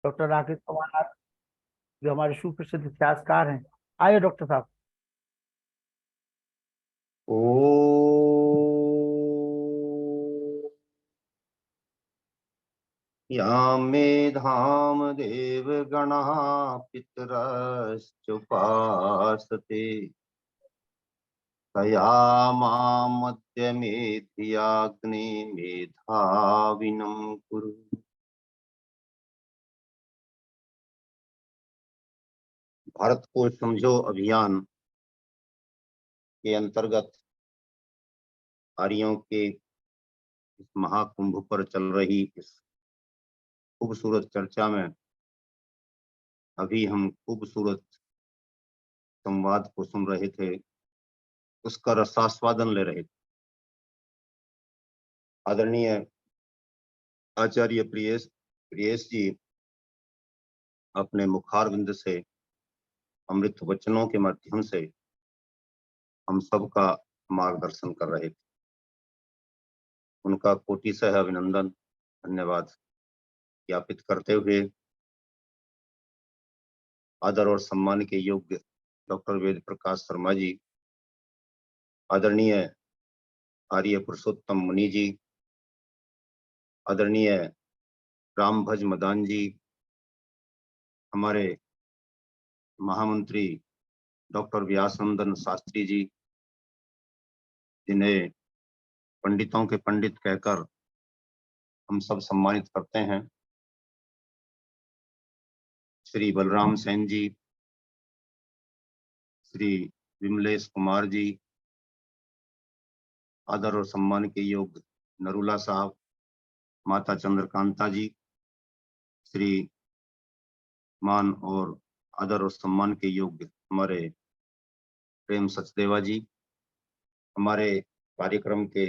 Doctor Rakesh Kumar, जो हमारे सुप्रसिद्ध इतिहासकार हैं। आइए डॉक्टर साहब। ओ यामे धाम देव गणा पितरश्चुपासते तया मामद्यमेत्याग्ने मेधाविनं कुरु। भारत को समझो अभियान के अंतर्गत आर्यों के इस महाकुंभ पर चल रही इस खूबसूरत चर्चा में अभी हम खूबसूरत संवाद को सुन रहे थे, उसका रसास्वादन ले रहे थे। आदरणीय आचार्य प्रियेश जी अपने मुखारविंद से अमृत वचनों के माध्यम से हम सबका मार्गदर्शन कर रहे थे। उनका कोटिशः अभिनंदन, धन्यवाद ज्ञापित करते हुए आदर और सम्मान के योग्य डॉक्टर वेद प्रकाश शर्मा जी, आदरणीय आर्य पुरुषोत्तम मुनि जी, आदरणीय रामभज मदान जी, हमारे महामंत्री डॉक्टर व्यासनंदन शास्त्री जी, जिन्हें पंडितों के पंडित कहकर हम सब सम्मानित करते हैं, श्री बलराम सेन जी, श्री विमलेश कुमार जी, आदर और सम्मान के योग्य नरूला साहब, माता चंद्रकांता जी, श्री मान और आदर और सम्मान के योग्य हमारे प्रेम सचदेवा जी, हमारे कार्यक्रम के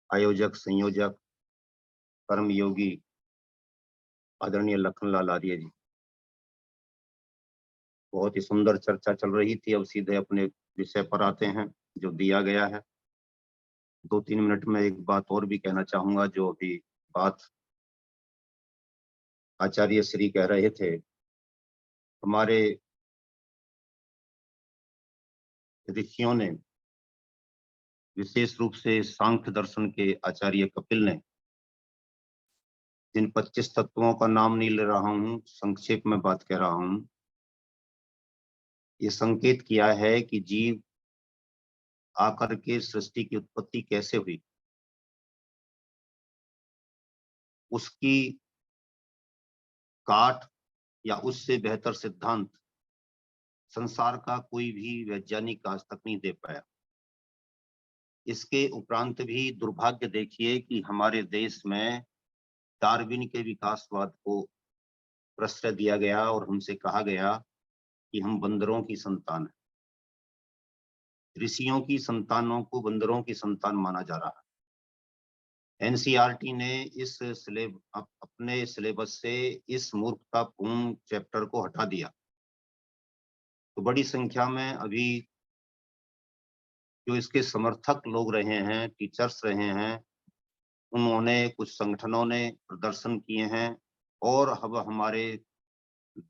आयोजक संयोजक कर्म योगी आदरणीय लखनलाल आर्य जी। बहुत ही सुंदर चर्चा चल रही थी। अब सीधे अपने विषय पर आते हैं जो दिया गया है। 2-3 मिनट में एक बात और भी कहना चाहूंगा। जो अभी बात आचार्य श्री कह रहे थे, हमारे ऋषियों ने, विशेष रूप से सांख्य दर्शन के आचार्य कपिल ने, जिन 25 तत्वों का नाम नहीं ले रहा हूं, संक्षेप में बात कह रहा हूं, ये संकेत किया है कि जीव आकर के सृष्टि की उत्पत्ति कैसे हुई, उसकी काट या उससे बेहतर सिद्धांत संसार का कोई भी वैज्ञानिक आज तक नहीं दे पाया। इसके उपरांत भी दुर्भाग्य देखिए कि हमारे देश में डार्विन के विकासवाद को प्रश्रय दिया गया और हमसे कहा गया कि हम बंदरों की संतान हैं। ऋषियों की संतानों को बंदरों की संतान माना जा रहा है। एनसीईआरटी ने अपने सिलेबस से इस मूर्खतापूर्ण चैप्टर को हटा दिया। तो बड़ी संख्या में अभी जो इसके समर्थक लोग रहे हैं, टीचर्स रहे हैं, उन्होंने, कुछ संगठनों ने प्रदर्शन किए हैं और अब हमारे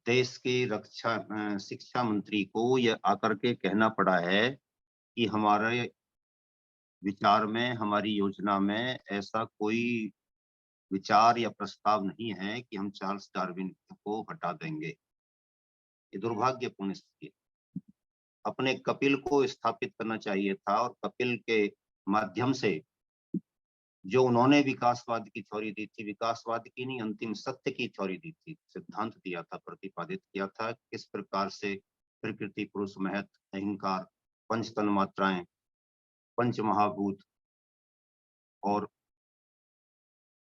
देश के शिक्षा मंत्री को यह आकर के कहना पड़ा है कि हमारे विचार में, हमारी योजना में ऐसा कोई विचार या प्रस्ताव नहीं है कि हम चार्ल्स डार्विन को हटा देंगे। ये दुर्भाग्यपूर्ण स्थिति है। अपने कपिल को स्थापित करना चाहिए था और कपिल के माध्यम से जो उन्होंने विकासवाद की थ्योरी दी थी, विकासवाद की नहीं, अंतिम सत्य की थ्योरी दी थी, सिद्धांत दिया था, प्रतिपादित किया था, किस प्रकार से प्रकृति, पुरुष, महत, अहंकार, पंच तन मात्राएं, पंच महाभूत और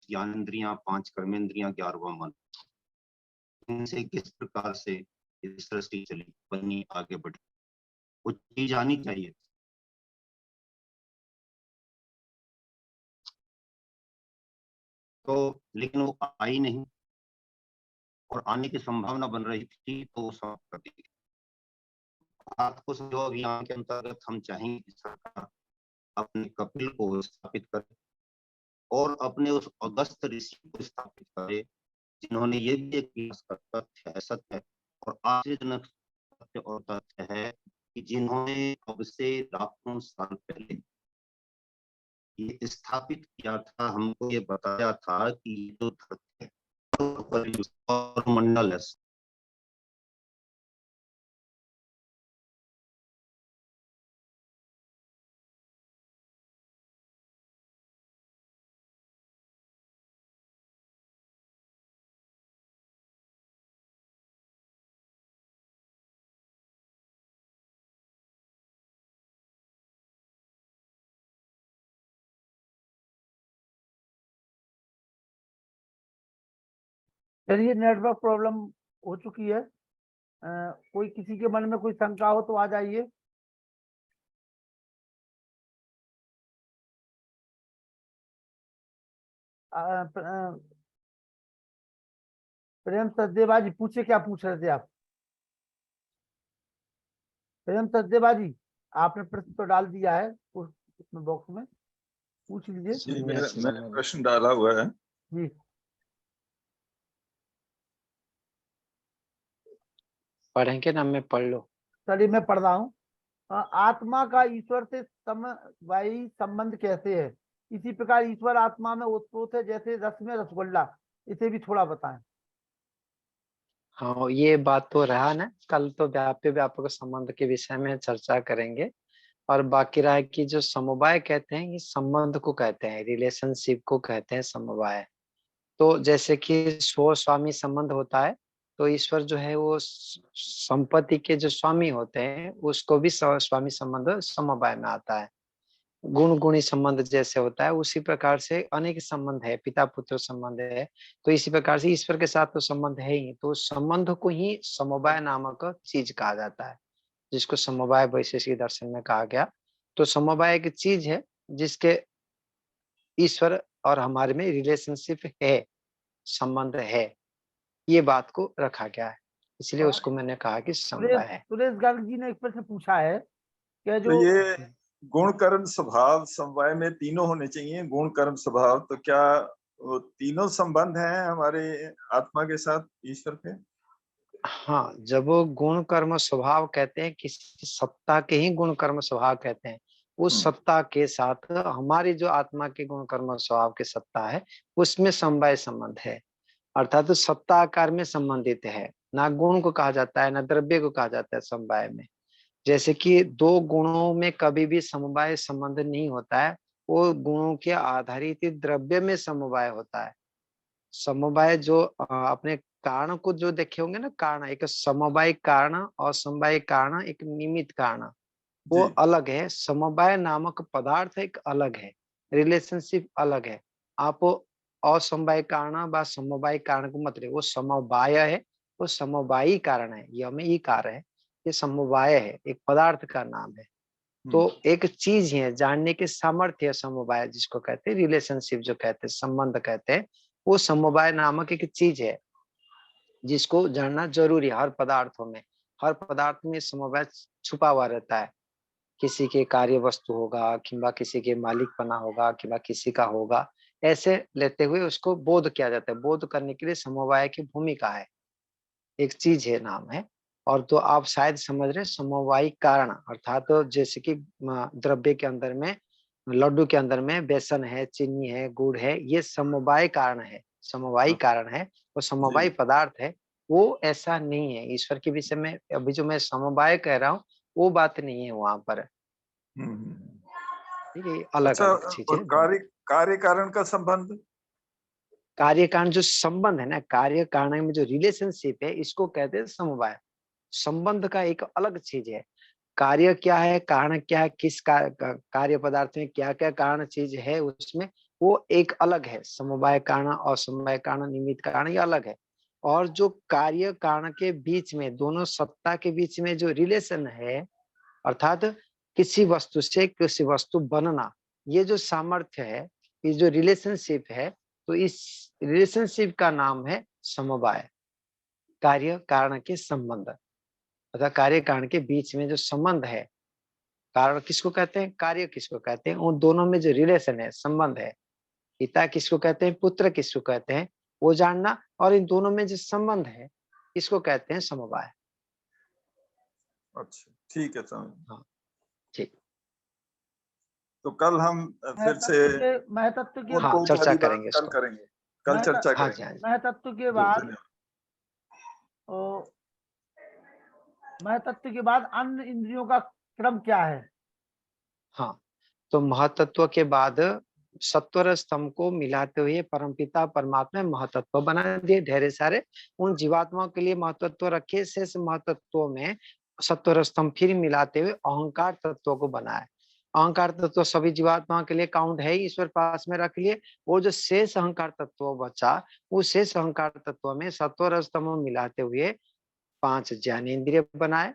ज्ञानेन्द्रियां, 5 कर्मेंद्रियां, 11वां मन, इनसे किस प्रकार से ये सृष्टि चली, बनी, आगे बढ़ी, वो चीज आनी चाहिए। तो लेकिन वो आई नहीं और आने की संभावना बन रही थी, तो वो समाप्त कर दी गई। बात को समझो अभियान के अंतर्गत हम चाहेंगे कि सरकार अपने कपिल को स्थापित करे और अपने उस अगस्त ऋषि को स्थापित करे जिन्होंने ये भी एक तथ्य है, सत्य है और आश्चर्यजनक सत्य और तथ्य है कि जिन्होंने अब से लाखों साल पहले ये स्थापित किया था, हमको ये बताया था कि ये जो धरती है और मंडल है, चलिए, नेटवर्क प्रॉब्लम हो चुकी है। कोई किसी के मन में कोई शंका हो तो आ जाइए। प्रेम सचदेवा जी, पूछे, क्या पूछ रहे थे आप? प्रेम सचदेवा जी, आपने प्रश्न तो डाल दिया है उसमें बॉक्स में, पूछ लीजिए जी, मैंने प्रश्न डाला हुआ है जी। पढ़ेंगे ना, मैं पढ़ लो। चलिए, मैं पढ़ रहा हूँ। आत्मा का ईश्वर से समवायी संबंध कैसे है? इसी प्रकार ईश्वर आत्मा में ओतप्रोत है जैसे रस में रसगुल्ला। इसे भी थोड़ा बताएं। हाँ, ये बात तो रहा ना, कल तो व्याप्य व्यापक संबंध के विषय में चर्चा करेंगे। और बाकी रहा कि जो समवाय कहते हैं, ये संबंध को कहते हैं, रिलेशनशिप को कहते हैं समवाय। तो जैसे कि स्व स्वामी संबंध होता है, तो ईश्वर जो है वो संपत्ति के जो स्वामी होते हैं, उसको भी स्वामी संबंध समवाय में आता है। गुण गुणी संबंध जैसे होता है, उसी प्रकार से अनेक संबंध है, पिता पुत्र संबंध है। तो इसी प्रकार से ईश्वर के साथ तो संबंध है ही, तो संबंध को ही समवाय नामक चीज कहा जाता है, जिसको समवाय वैशेषिक दर्शन में कहा गया। तो समवाय एक चीज है जिसके ईश्वर और हमारे में रिलेशनशिप है, संबंध है, ये बात को रखा गया है, इसलिए उसको मैंने कहा कि समवाय है। सुरेश गर्ग जी ने एक प्रश्न पूछा है कि तो जो ये गुण कर्म स्वभाव समवाय में तीनों होने चाहिए, गुण कर्म स्वभाव, तो क्या वो तीनों संबंध हैं हमारे आत्मा के साथ ईश्वर के? हाँ, जब वो गुण कर्म स्वभाव कहते हैं, किसी सत्ता के ही गुण कर्म स्वभाव कहते हैं, उस सत्ता के साथ हमारी जो आत्मा के गुण कर्म स्वभाव की सत्ता है, उसमें समवाय संबंध है। अर्थात तो सत्ता आकार में संबंधित है, ना गुण को कहा जाता है ना द्रव्य को कहा जाता है समवाय में। जैसे कि दो गुणों में कभी भी समवाय संबंध नहीं होता है, वो गुणों के आधारित द्रव्य में समवाय होता है। समवाय जो अपने कारण को जो देखे होंगे ना, कारण एक समवाय कारण और समवाय कारण एक निमित्त कारण, वो अलग है। समवाय नामक पदार्थ एक अलग है, रिलेशनशिप अलग है। आप असमवाय कारण व समवाय कारण को मत ले, वो समवाय है, वो समवायी कारण है, यह ई कार्य है, ये समवाय है, एक पदार्थ का नाम है। तो एक चीज है, जानने के सामर्थ्य समवाय जिसको कहते हैं, रिलेशनशिप जो कहते हैं, संबंध कहते हैं, वो समवाय नामक एक चीज है जिसको जानना जरूरी है। हर पदार्थों में, हर पदार्थ में समवाय छुपा हुआ रहता है। किसी के कार्य वस्तु होगा, किंबा किसी के मालिकपना होगा, किंबा किसी का होगा, ऐसे लेते हुए उसको बोध किया जाता है। बोध करने के लिए समवाय की भूमिका है, एक चीज है, नाम है। और तो आप शायद समझ रहे समवायी कारण, अर्थात तो जैसे कि द्रव्य के अंदर में, लड्डू के अंदर में बेसन है, चीनी है, गुड़ है, ये समवाय कारण है, समवायी कारण है, वो समवायी पदार्थ है। वो ऐसा नहीं है ईश्वर के विषय में। अभी जो मैं समवाय कह रहा हूँ, वो बात नहीं है वहां पर। ठीक है, अलग अच्छा, अलग चीज है। कार्य कारण का संबंध, कार्य कारण जो संबंध है ना, कार्य कारण में जो रिलेशनशिप है, इसको कहते हैं समवाय। संबंध का एक अलग चीज है। कार्य क्या है, कारण क्या है, किस कार्य पदार्थ में क्या क्या कारण चीज है उसमें, वो एक अलग है। समवाय कारण और समवाय कारण, निमित्त कारण, ये अलग है। और जो कार्य कारण के बीच में, दोनों सत्ता के बीच में जो रिलेशन है, अर्थात किसी वस्तु से किसी वस्तु बनना, ये जो सामर्थ्य है, ये जो रिलेशनशिप है, तो इस रिलेशनशिप का नाम है समवाय। कार्य कारण के संबंध, अर्थात कार्य कारण के बीच में जो संबंध है, कारण किसको कहते हैं, कार्य किसको कहते हैं, उन दोनों में जो रिलेशन है, संबंध है। पिता किसको कहते हैं, पुत्र किसको कहते हैं, वो जानना, और इन दोनों में जो संबंध है इसको कहते हैं समवाय। अच्छा, ठीक है स्वामी। ठीक। तो कल हम फिर से महतत्व के हाँ, बहुत चर्चा सारी बात करेंगे कल इसको। करेंगे, कल चर्चा हाँ जी, करेंगे। हाँ जी। महतत्व के जी, बाद धन्यवाद। महतत्व के बाद अन्य इंद्रियों का क्रम क्या है? हाँ, तो महतत्व के बाद सत्वर स्तंभ को मिलाते हुए परमपिता परमात्मा महतत्व बना दिए ढेर सारे। उन जीवात्माओं के लिए महतत्व रखे, शेष महतत्वों में सत्वर स्तंभ फिर मिलाते हुए अहंकार तत्व को बनाए। अहंकार तत्व सभी जीवात्माओं के लिए काउंट है, ईश्वर पास में रख लिए। वो जो शेष अहंकार तत्व बचा, उस शेष अहंकार तत्व में सत्वर स्तंभ मिलाते हुए 5 ज्ञानेंद्रिय बनाए,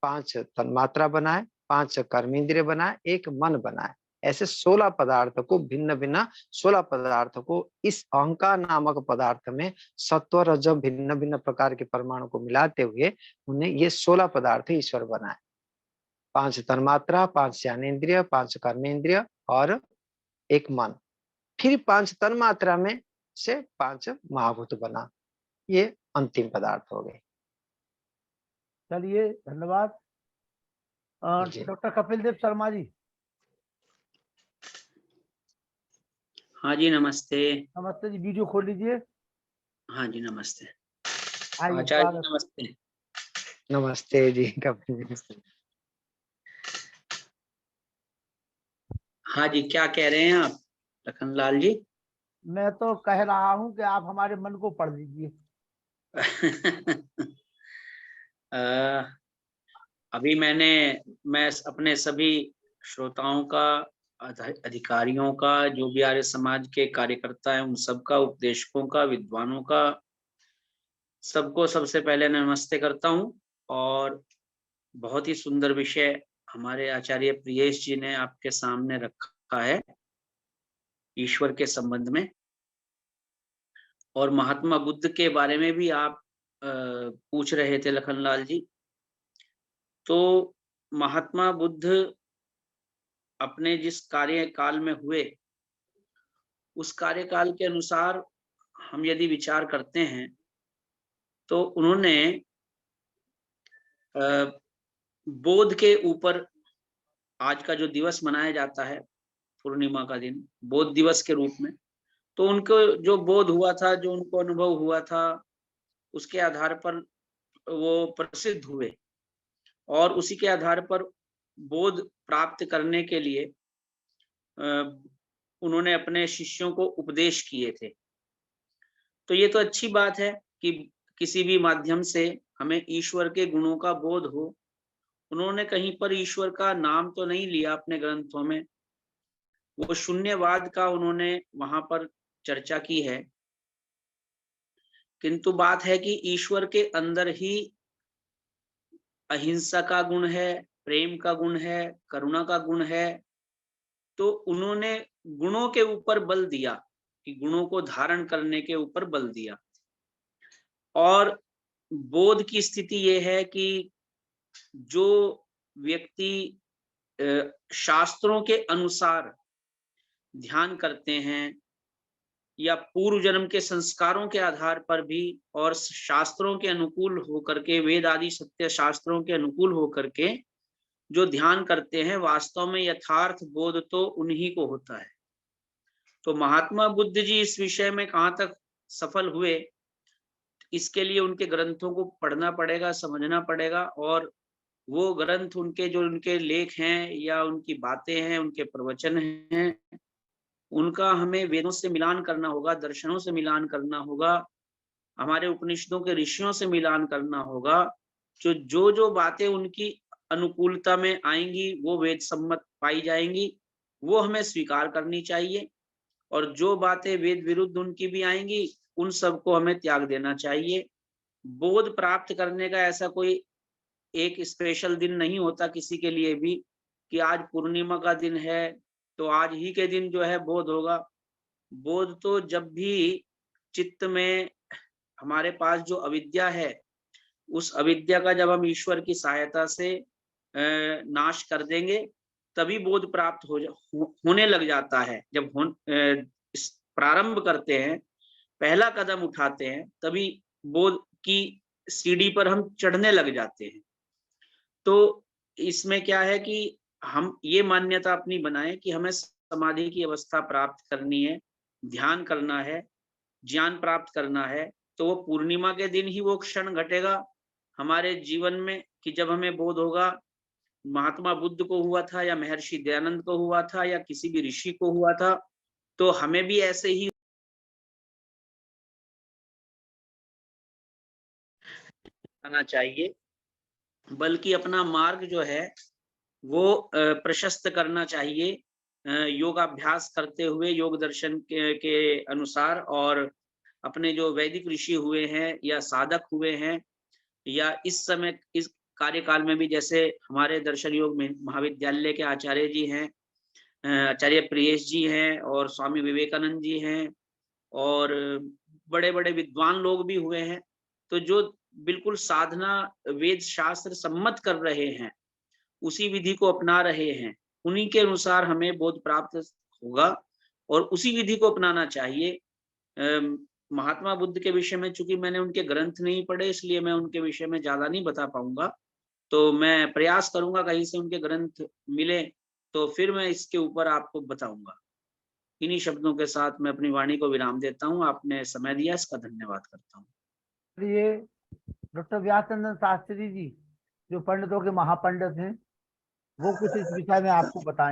5 तन्मात्रा बनाए, 5 कर्मेंद्रिय बनाए, 1 मन बनाए। ऐसे 16 पदार्थ को भिन्न भिन्न 16 पदार्थ को इस अहंकार नामक पदार्थ में सत्व रज भिन्न भिन्न प्रकार के परमाणु को मिलाते हुए उन्हें ये 16 पदार्थ ईश्वर बनाए। 5 तन्मात्रा, 5 ज्ञानेंद्रिय, 5 कर्मेंद्रिय और 1 मन। फिर 5 तन्मात्रा में से 5 महाभूत बना। ये अंतिम पदार्थ हो गए। चलिए, धन्यवाद। जी। डॉक्टर कपिल देव शर्मा जी। हाँ जी, नमस्ते। नमस्ते जी, वीडियो खोल लीजिए। हाँ जी, नमस्ते। आइए, आचार्य जी, स्वागत। नमस्ते। नमस्ते जी, कपिल जी। हाँ जी, क्या कह रहे हैं आप लखनलाल जी? मैं तो कह रहा हूं कि आप हमारे मन को पढ़ लीजिए। अभी मैं अपने सभी श्रोताओं का, अधिकारियों का, जो भी आर्य समाज के कार्यकर्ता हैं, उन सबका, उपदेशकों का, विद्वानों का, सबको सबसे पहले नमस्ते करता हूं। और बहुत ही सुंदर विषय हमारे आचार्य प्रियेश जी ने आपके सामने रखा है ईश्वर के संबंध में। और महात्मा बुद्ध के बारे में भी आप पूछ रहे थे लखनलाल जी। तो महात्मा बुद्ध अपने जिस कार्यकाल में हुए, उस कार्यकाल के अनुसार हम यदि विचार करते हैं तो उन्होंने बोध के ऊपर, आज का जो दिवस मनाया जाता है पूर्णिमा का दिन, बोध दिवस के रूप में, तो उनको जो बोध हुआ था, जो उनको अनुभव हुआ था, उसके आधार पर वो प्रसिद्ध हुए। और उसी के आधार पर बोध प्राप्त करने के लिए उन्होंने अपने शिष्यों को उपदेश किए थे। तो ये तो अच्छी बात है कि किसी भी माध्यम से हमें ईश्वर के गुणों का बोध हो। उन्होंने कहीं पर ईश्वर का नाम तो नहीं लिया अपने ग्रंथों में, वो शून्यवाद का उन्होंने वहां पर चर्चा की है। किंतु बात है कि ईश्वर के अंदर ही अहिंसा का गुण है, प्रेम का गुण है, करुणा का गुण है। तो उन्होंने गुणों के ऊपर बल दिया, कि गुणों को धारण करने के ऊपर बल दिया। और बोध की स्थिति ये है कि जो व्यक्ति शास्त्रों के अनुसार ध्यान करते हैं, या पूर्व जन्म के संस्कारों के आधार पर भी, और शास्त्रों के अनुकूल होकर के, वेद आदि सत्य शास्त्रों के अनुकूल होकर के जो ध्यान करते हैं, वास्तव में यथार्थ बोध तो उन्हीं को होता है। तो महात्मा बुद्ध जी इस विषय में कहाँ तक सफल हुए, इसके लिए उनके ग्रंथों को पढ़ना पड़ेगा, समझना पड़ेगा। और वो ग्रंथ, उनके जो उनके लेख हैं या उनकी बातें हैं, उनके प्रवचन हैं, उनका हमें वेदों से मिलान करना होगा, दर्शनों से मिलान करना होगा, हमारे उपनिषदों के ऋषियों से मिलान करना होगा। जो जो बातें उनकी अनुकूलता में आएंगी, वो वेद सम्मत पाई जाएंगी, वो हमें स्वीकार करनी चाहिए। और जो बातें वेद विरुद्ध उनकी भी आएंगी, उन सबको हमें त्याग देना चाहिए। बोध प्राप्त करने का ऐसा कोई एक स्पेशल दिन नहीं होता किसी के लिए भी, कि आज पूर्णिमा का दिन है तो आज ही के दिन जो है बोध होगा। बोध तो जब भी चित्त में हमारे पास जो अविद्या है, उस अविद्या का जब हम ईश्वर की सहायता से नाश कर देंगे, तभी बोध प्राप्त होने लग जाता है। जब प्रारंभ करते हैं पहला कदम उठाते हैं तभी बोध की सीढ़ी पर हम चढ़ने लग जाते हैं। तो इसमें क्या है कि हम ये मान्यता अपनी बनाएं कि हमें समाधि की अवस्था प्राप्त करनी है, ध्यान करना है, ज्ञान प्राप्त करना है, तो वो पूर्णिमा के दिन ही वो क्षण घटेगा हमारे जीवन में कि जब हमें बोध होगा महात्मा बुद्ध को हुआ था या महर्षि दयानंद को हुआ था या किसी भी ऋषि को हुआ था, तो हमें भी ऐसे ही आना चाहिए, बल्कि अपना मार्ग जो है वो प्रशस्त करना चाहिए योगाभ्यास करते हुए योग दर्शन के अनुसार। और अपने जो वैदिक ऋषि हुए हैं या साधक हुए हैं या इस समय इस कार्यकाल में भी जैसे हमारे दर्शन योग महाविद्यालय के आचार्य जी हैं, आचार्य प्रियेश जी हैं और स्वामी विवेकानंद जी हैं और बड़े बड़े विद्वान लोग भी हुए हैं, तो जो बिल्कुल साधना वेद शास्त्र सम्मत कर रहे हैं, उसी विधि को अपना रहे हैं, उन्हीं के अनुसार हमें बोध प्राप्त होगा और उसी विधि को अपनाना चाहिए। महात्मा बुद्ध के विषय में चूंकि मैंने उनके ग्रंथ नहीं पढ़े इसलिए मैं उनके विषय में ज्यादा नहीं बता पाऊंगा, तो मैं प्रयास करूंगा कहीं से उनके ग्रंथ मिले तो फिर मैं इसके ऊपर आपको बताऊंगा। इन्हीं शब्दों के साथ मैं अपनी वाणी को विराम देता हूँ। आपने समय दिया, इसका धन्यवाद करता हूँ। ये डॉक्टर व्यासचंद्र शास्त्री जी जो पंडितों के महापंडित हैं, वो कुछ इस विषय में आपको बताएंगे।